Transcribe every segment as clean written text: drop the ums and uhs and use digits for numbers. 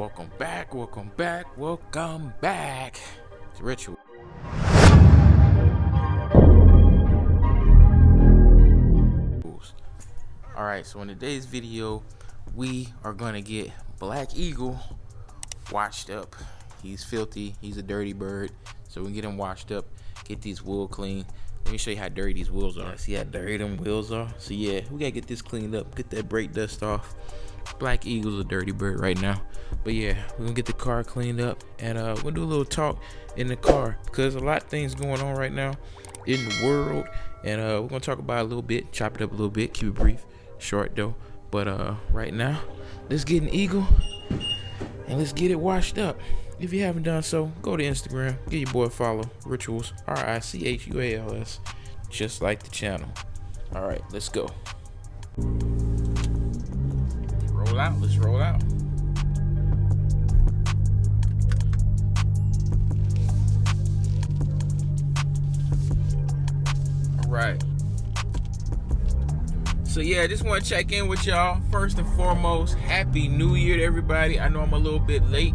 Welcome back to Ritual. Alright, so in today's video, we are going to get Black Eagle washed up. He's filthy, he's a dirty bird, so we can get him washed up, get these wheels clean. Let me show you how dirty these wheels are. See how dirty them wheels are? So yeah, we gotta get this cleaned up, get that brake dust off. Black Eagle's a dirty bird right now. But yeah, we're gonna get the car cleaned up, and we'll do a little talk in the car, because a lot of things going on right now in the world, and we're gonna talk about it a little bit, chop it up a little bit, keep it brief, short though. But right now, let's get an Eagle, and let's get it washed up. If you haven't done so, go to Instagram, give your boy a follow, Rituals, RICHUALS, just like the channel. All right, let's go. Roll out, let's roll out. All right. So yeah, I just want to check in with y'all. First and foremost, Happy New Year to everybody. I know I'm a little bit late,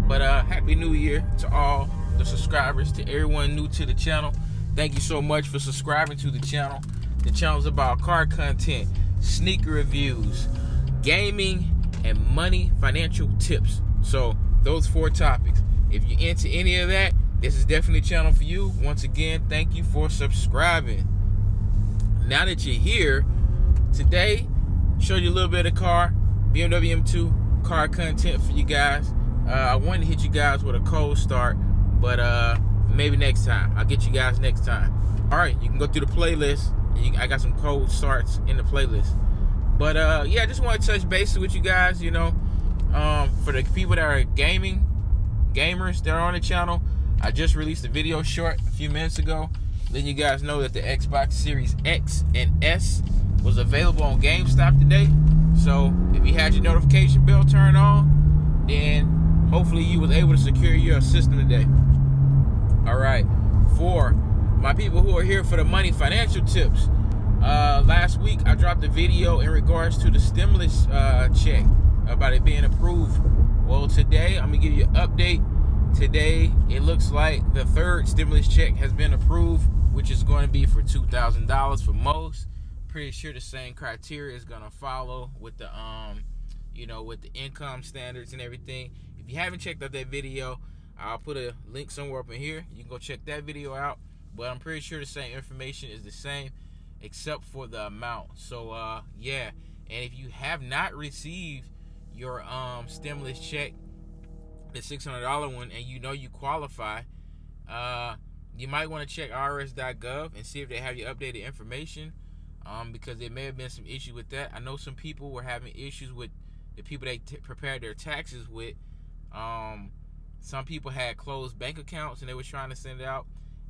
but Happy New Year to all the subscribers, to everyone new to the channel. Thank you so much for subscribing to the channel. The channel's about car content, sneaker reviews, gaming, and money financial tips. So those 4 topics. If you're into any of that, this is definitely a channel for you. Once again, thank you for subscribing. Now that you're here, today, show you a little bit of car, BMW M2 car content for you guys. I wanted to hit you guys with a cold start, but maybe next time. I'll get you guys next time. All right, you can go through the playlist. I got some cold starts in the playlist. But yeah, I just want to touch base with you guys. You know, for the people that are gamers that are on the channel, I just released a video short a few minutes ago, letting you guys know that the Xbox Series X and S was available on GameStop today. So if you had your notification bell turned on, then hopefully you was able to secure your system today. All right, for my people who are here for the money financial tips, last week I dropped a video in regards to the stimulus check, about it being approved. Well, today I'm gonna give you an update. Today it looks like the 3rd stimulus check has been approved, which is going to be for $2,000 for most. Pretty sure the same criteria is gonna follow with the you know, with the income standards and everything. If you haven't checked out that video, I'll put a link somewhere up in here. You can go check that video out. But I'm pretty sure the same information is the same, except for the amount. So yeah, and if you have not received your stimulus check, the $600 one, and you know you qualify, you might want to check irs.gov and see if they have your updated information, because there may have been some issue with that. I know some people were having issues with the people they prepared their taxes with. Some people had closed bank accounts and they were trying to send it out.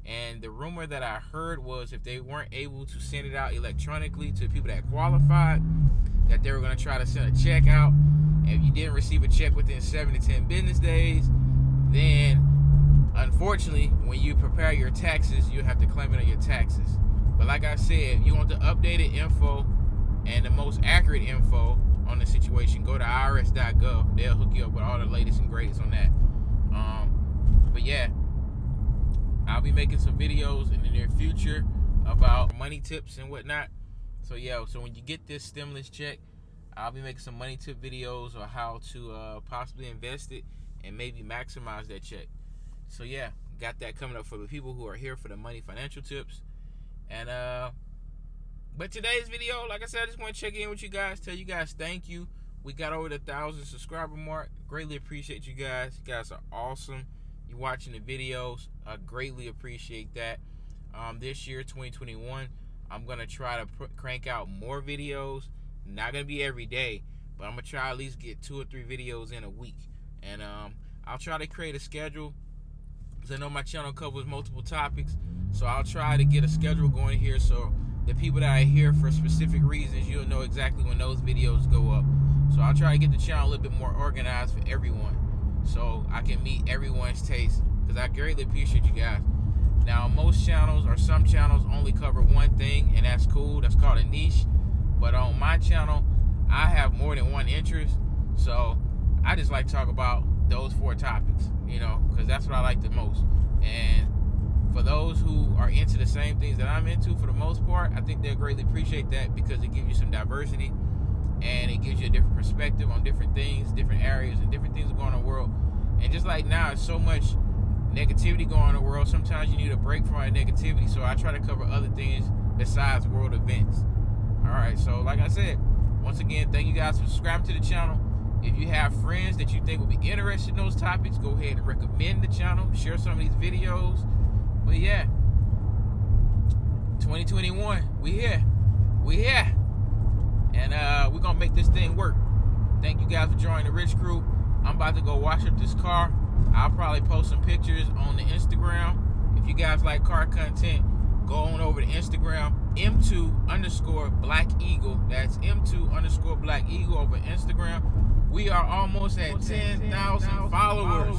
And the rumor that I heard was if they weren't able to send it out electronically to the people that qualified, that they were going to try to send a check out. And if you didn't receive a check within 7 to 10 business days, then unfortunately, when you prepare your taxes, you have to claim it on your taxes. But like I said, if you want the updated info and the most accurate info on the situation, go to irs.gov. They'll hook you up with all the latest and greatest on that. But yeah, I'll be making some videos in the near future about money tips and whatnot. So yeah, so when you get this stimulus check, I'll be making some money tip videos on how to possibly invest it and maybe maximize that check. So yeah, got that coming up for the people who are here for the money financial tips. And but today's video, like I said, I just want to check in with you guys, tell you guys thank you. We got over the 1,000 subscriber mark. Greatly appreciate you guys. You guys are awesome. You watching the videos, I greatly appreciate that. This year, 2021, I'm gonna try to crank out more videos. Not gonna be every day, but I'm gonna try at least get 2 or 3 videos in a week. And I'll try to create a schedule, because I know my channel covers multiple topics. So I'll try to get a schedule going here, so the people that are here for specific reasons, you'll know exactly when those videos go up. So I'll try to get the channel a little bit more organized for everyone, so I can meet everyone's taste, because I greatly appreciate you guys. Now, most channels or some channels only cover one thing, and that's cool. That's called a niche. But on my channel, I have more than one interest. So I just like to talk about those 4 topics, you know, because that's what I like the most. And for those who are into the same things that I'm into, for the most part, I think they'll greatly appreciate that, because it gives you some diversity and it gives you a different perspective on different things, different areas, and different things that go on in the world. And just like now, there's so much negativity going on in the world. Sometimes you need a break from that negativity, so I try to cover other things besides world events. All right, so like I said, once again, thank you guys for subscribing to the channel. If you have friends that you think will be interested in those topics, go ahead and recommend the channel, share some of these videos. But yeah, 2021, we here, and we're gonna make this thing work. Thank you guys for joining the Rich Crew. I'm about to go wash up this car. I'll probably post some pictures on the Instagram. If you guys like car content, go on over to Instagram, M2_Black Eagle. That's M2_Black Eagle over Instagram. We are almost at 10,000 followers.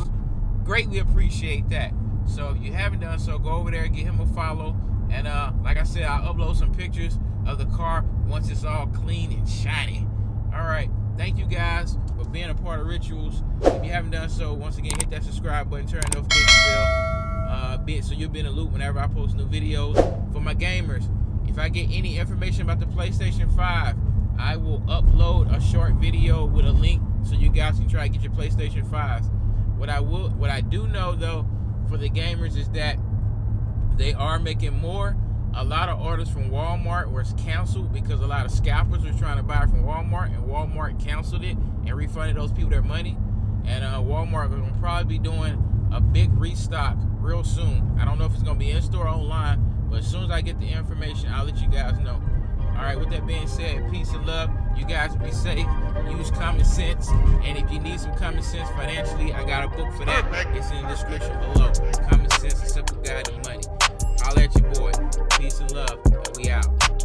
Greatly appreciate that. So if you haven't done so, go over there, give him a follow. And like I said, I'll upload some pictures of the car once it's all clean and shiny. All right. Thank you guys for being a part of Rituals. If you haven't done so, once again, hit that subscribe button, turn the notification bell, so you'll be in the loop whenever I post new videos. For my gamers, if I get any information about the PlayStation 5, I will upload a short video with a link so you guys can try to get your PlayStation 5s. What I do know though for the gamers is that they are making more. A lot of orders from Walmart was canceled because a lot of scalpers were trying to buy from Walmart, and Walmart canceled it and refunded those people their money. And Walmart will probably be doing a big restock real soon. I don't know if it's going to be in store or online, but as soon as I get the information, I'll let you guys know. All right, with that being said, peace and love. You guys be safe. Use common sense. And if you need some common sense financially, I got a book for that. It's in the description below. Common Sense, A Simple Guide to Money. I'll let you boy. Peace and love. And we out.